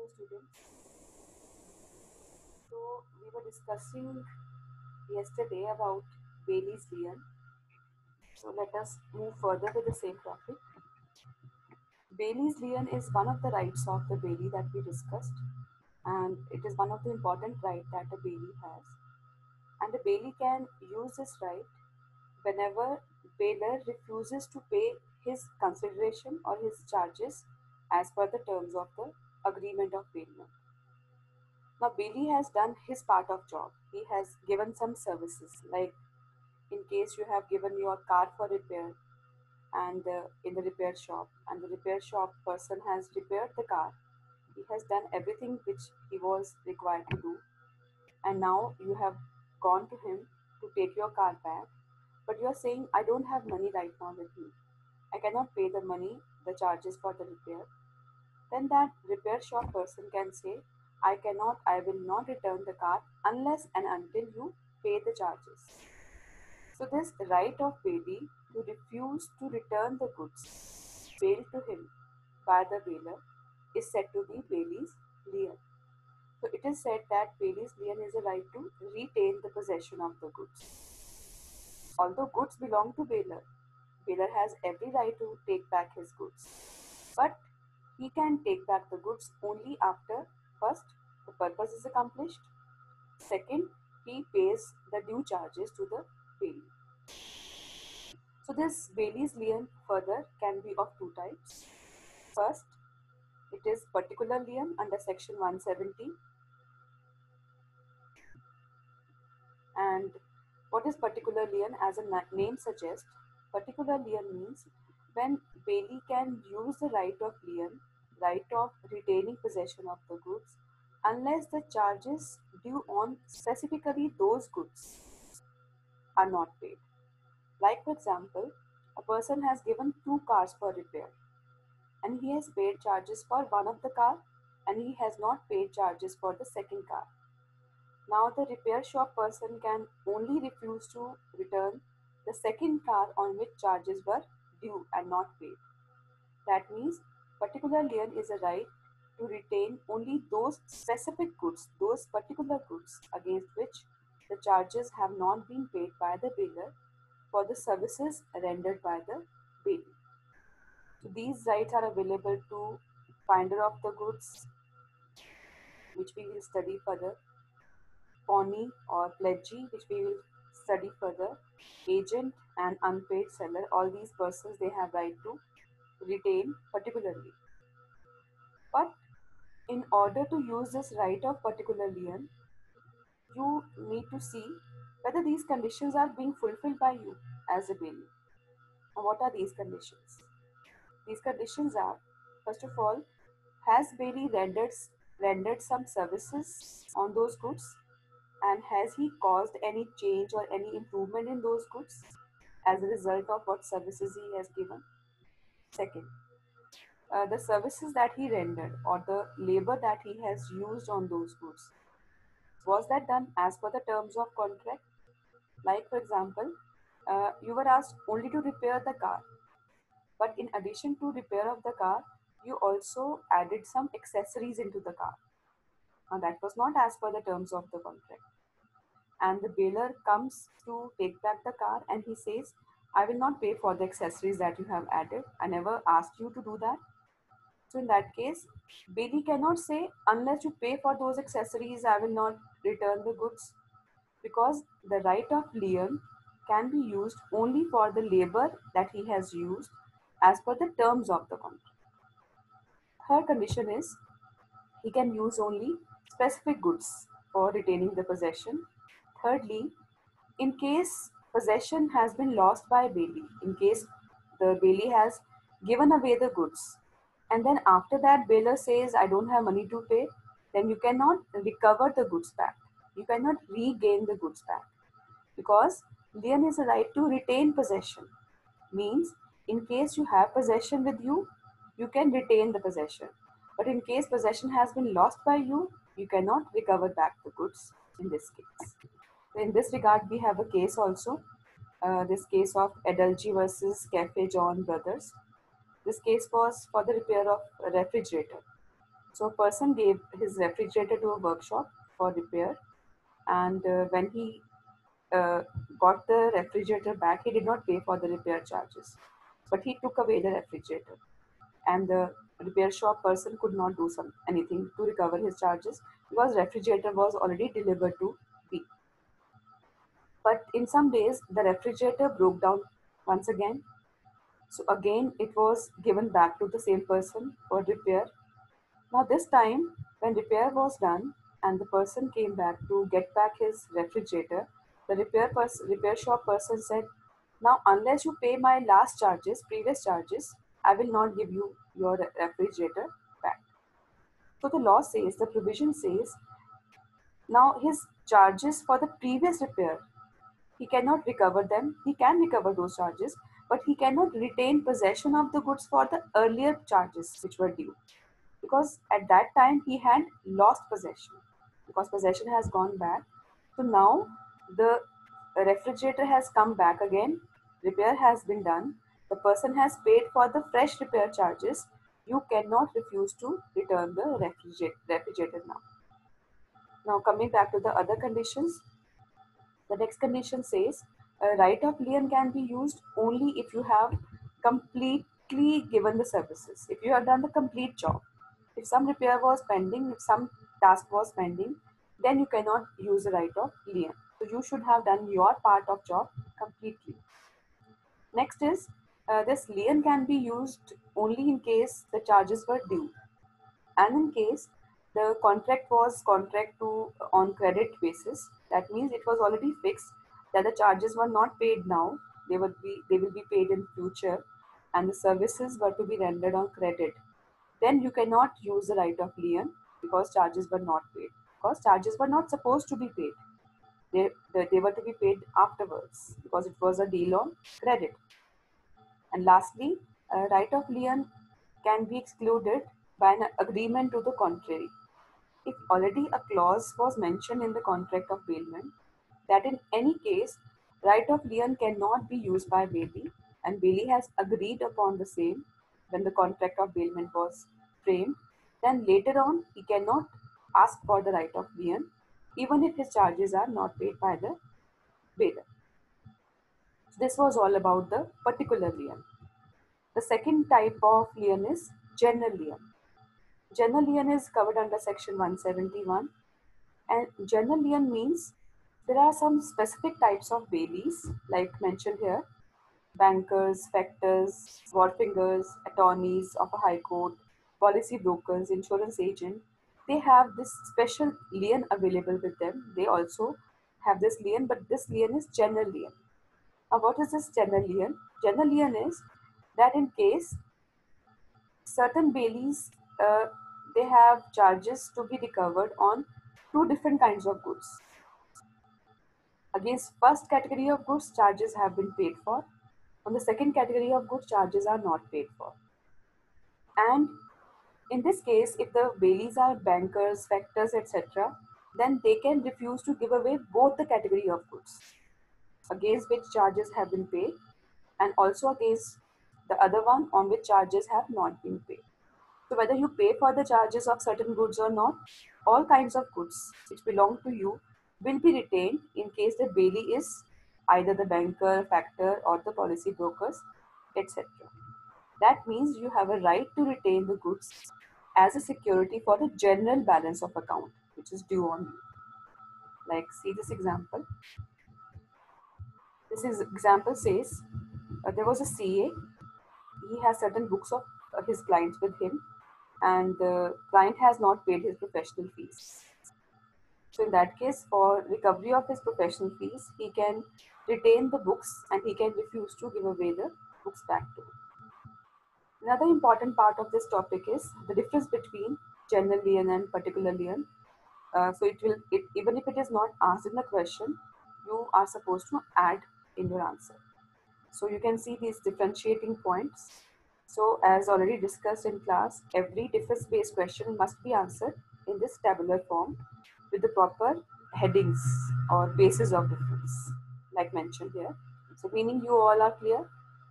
Hello students. So we were discussing yesterday about Bailey's Lian. So let us move further with the same topic. Bailey's Lian is one of the rights of the Bailey that we discussed, and it is one of the important rights that a Bailey has. And the Bailey can use this right whenever bailier refuses to pay his consideration or his charges as per the terms of the agreement of bailment. Now Bailey has done his part of job. He has given some services, like in case you have given your car for repair and in the repair shop, and the repair shop person has repaired the car. He has done everything which he was required to do, and now you have gone to him to take your car back, but you are saying, I don't have money right now with me. I cannot pay the money, the charges for the repair. Then that repair shop person can say, I will not return the car unless and until you pay the charges. So this right of Bailey to refuse to return the goods bailed to him by the bailier is said to be Bailey's lien. So it is said that Bailey's lien is a right to retain the possession of the goods. Although goods belong to bailier has every right to take back his goods. But he can take back the goods only after first the purpose is accomplished, second he pays the due charges to the bailey. So this Bailey's lien further can be of two types. First, it is particular lien under section 170. And what is particular lien? As a name suggests, particular lien means when Bailey can use the right of lien, right of retaining possession of the goods, unless the charges due on specifically those goods are not paid. Like for example, a person has given two cars for repair and he has paid charges for one of the car and he has not paid charges for the second car. Now the repair shop person can only refuse to return the second car on which charges were due and not paid. That means particular lien is a right to retain only those specific goods, those particular goods against which the charges have not been paid by the bailier for the services rendered by the bailey. So these rights are available to finder of the goods, which we will study further, pawnee or pledgee, which we will study further, agent and unpaid seller. All these persons, they have right to retain particularly. But in order to use this right of particular lien, you need to see whether these conditions are being fulfilled by you as a bailey. Now, what are these conditions? These conditions are, first of all, has Bailey rendered some services on those goods, and has he caused any change or any improvement in those goods as a result of what services he has given? Second, the services that he rendered or the labor that he has used on those goods, was that done as per the terms of contract? Like for example, you were asked only to repair the car, but in addition to repair of the car, you also added some accessories into the car. Now that was not as per the terms of the contract. And the bailier comes to take back the car and he says, I will not pay for the accessories that you have added. I never asked you to do that. So in that case, Bailey cannot say, unless you pay for those accessories, I will not return the goods, because the right of lien can be used only for the labor that he has used as per the terms of the contract. Third condition is he can use only specific goods for retaining the possession. Thirdly, in case possession has been lost by bailey, in case the bailey has given away the goods, and then after that bailier says, I don't have money to pay, then you cannot recover the goods back. You cannot regain the goods back, because lien is a right to retain possession. Means in case you have possession with you, you can retain the possession. But in case possession has been lost by you, you cannot recover back the goods in this case. So in this regard, we have a case also. This case of Adalji versus Cafe John Brothers. This case was for the repair of a refrigerator. So a person gave his refrigerator to a workshop for repair, and when he uh, got the refrigerator back, he did not pay for the repair charges, but he took away the refrigerator, and the repair shop person could not do anything to recover his charges because refrigerator was already delivered to B. But in some days, the refrigerator broke down once again. So again, it was given back to the same person for repair. Now this time, when repair was done and the person came back to get back his refrigerator, the repair shop person said, "Now unless you pay my last charges, previous charges, I will not give you your refrigerator back." So the law says, the provision says, now his charges for the previous repair, he cannot recover them. He can recover those charges, but he cannot retain possession of the goods for the earlier charges which were due, because at that time he had lost possession, because possession has gone back. So now the refrigerator has come back again, repair has been done, the person has paid for the fresh repair charges. You cannot refuse to return the refrigerator now. Now coming back to the other conditions, the next condition says a right of lien can be used only if you have completely given the services. If you have done the complete job, if some repair was pending, if some task was pending, then you cannot use the right of lien. So you should have done your part of job completely. Next is this lien can be used only in case the charges were due, and in case the contract was contract to on credit basis. That means it was already fixed that the charges were not paid now, they will be paid in future, and the services were to be rendered on credit. Then you cannot use the right of lien, because charges were not paid, because charges were not supposed to be paid. They were to be paid afterwards because it was a deal on credit. And lastly, a right of lien can be excluded by an agreement to the contrary. If already a clause was mentioned in the contract of bailment that in any case right of lien cannot be used by bailee, and bailee has agreed upon the same when the contract of bailment was framed, then later on he cannot ask for the right of lien even if his charges are not paid by the bailer. So this was all about the particular lien. The second type of lien is general lien. General lien is covered under section 171. And general lien means there are some specific types of bailees, like mentioned here: bankers, factors, warfingers, attorneys of a high court, policy brokers, insurance agent. They have this special lien available with them. They also have this lien, but this lien is general lien. Now, what is this general lien? General lien is that in case certain baileys, they have charges to be recovered on two different kinds of goods. Against first category of goods, charges have been paid for. On the second category of goods, charges are not paid for. And in this case, if the baileys are bankers, factors, etc., then they can refuse to give away both the category of goods against which charges have been paid, and also against the other one on which charges have not been paid. So whether you pay for the charges of certain goods or not, all kinds of goods which belong to you will be retained in case the bailee is either the banker, factor, or the policy brokers, etc. That means you have a right to retain the goods as a security for the general balance of account which is due on you. Like, see this example. Example says there was a CA. He has certain books of his clients with him, and the client has not paid his professional fees. So in that case, for recovery of his professional fees, he can retain the books and he can refuse to give away the books back to him. Another important part of this topic is the difference between general lien and particular lien. Even if it is not asked in the question, you are supposed to add in your answer. So you can see these differentiating points. So as already discussed in class, every difference-based question must be answered in this tabular form with the proper headings or basis of difference, like mentioned here. So meaning you all are clear.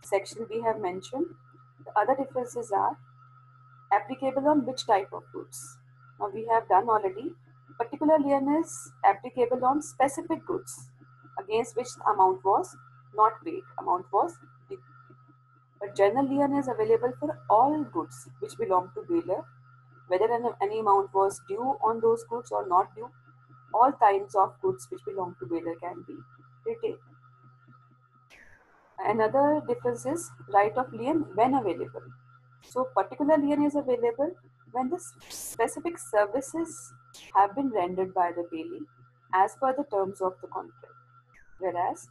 Section we have mentioned. The other differences are applicable on which type of goods? Now we have done already. Particular lien is applicable on specific goods against which the amount was not paid, amount was due. But general lien is available for all goods which belong to bailor, whether any amount was due on those goods or not due. All kinds of goods which belong to bailor can be retained. Another difference is right of lien when available. So particular lien is available when the specific services have been rendered by the bailee as per the terms of the contract. Whereas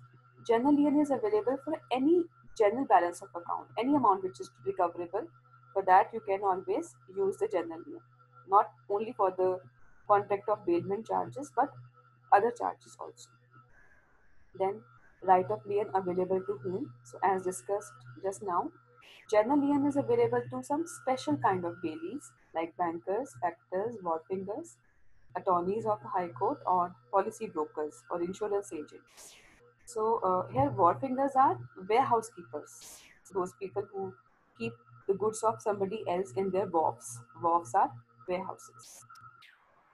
general lien is available for any general balance of account, any amount which is recoverable. For that you can always use the general lien, not only for the contract of bailment charges but other charges also. Then right of lien available to whom? So as discussed just now, general lien is available to some special kind of bailees like bankers, factors, wharfingers, attorneys of the High Court, or policy brokers or insurance agents. So here wharfingers are warehouse keepers, those people who keep the goods of somebody else in their wharfs. Wharfs are warehouses.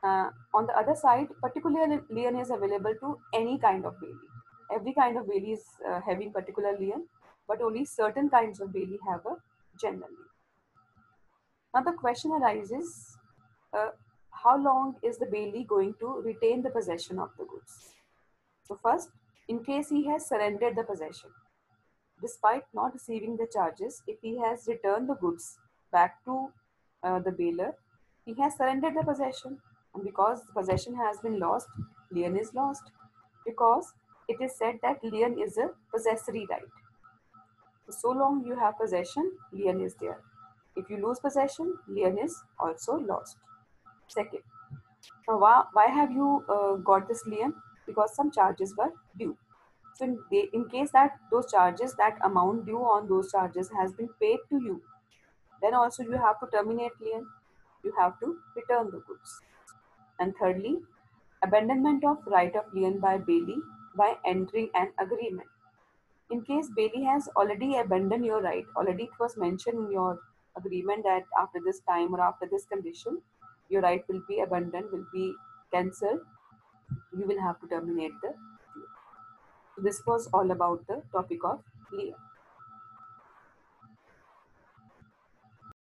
On the other side, particular lien is available to any kind of bailee. Every kind of bailee is having particular lien, but only certain kinds of bailee have a general lien. Now the question arises, uh, how long is the bailee going to retain the possession of the goods? So first, in case he has surrendered the possession, despite not receiving the charges, if he has returned the goods back to the bailor, he has surrendered the possession. And because the possession has been lost, lien is lost. Because it is said that lien is a possessory right. So long you have possession, lien is there. If you lose possession, lien is also lost. Second, now why have you got this lien? Because some charges were due. So in case that those charges, that amount due on those charges has been paid to you, then also you have to terminate lien. You have to return the goods. And thirdly, abandonment of right of lien by bailee by entering an agreement. In case bailee has already abandoned your right, already it was mentioned in your agreement that after this time or after this condition, your right will be abandoned, will be cancelled. You will have to terminate the deal. So this was all about the topic of lien.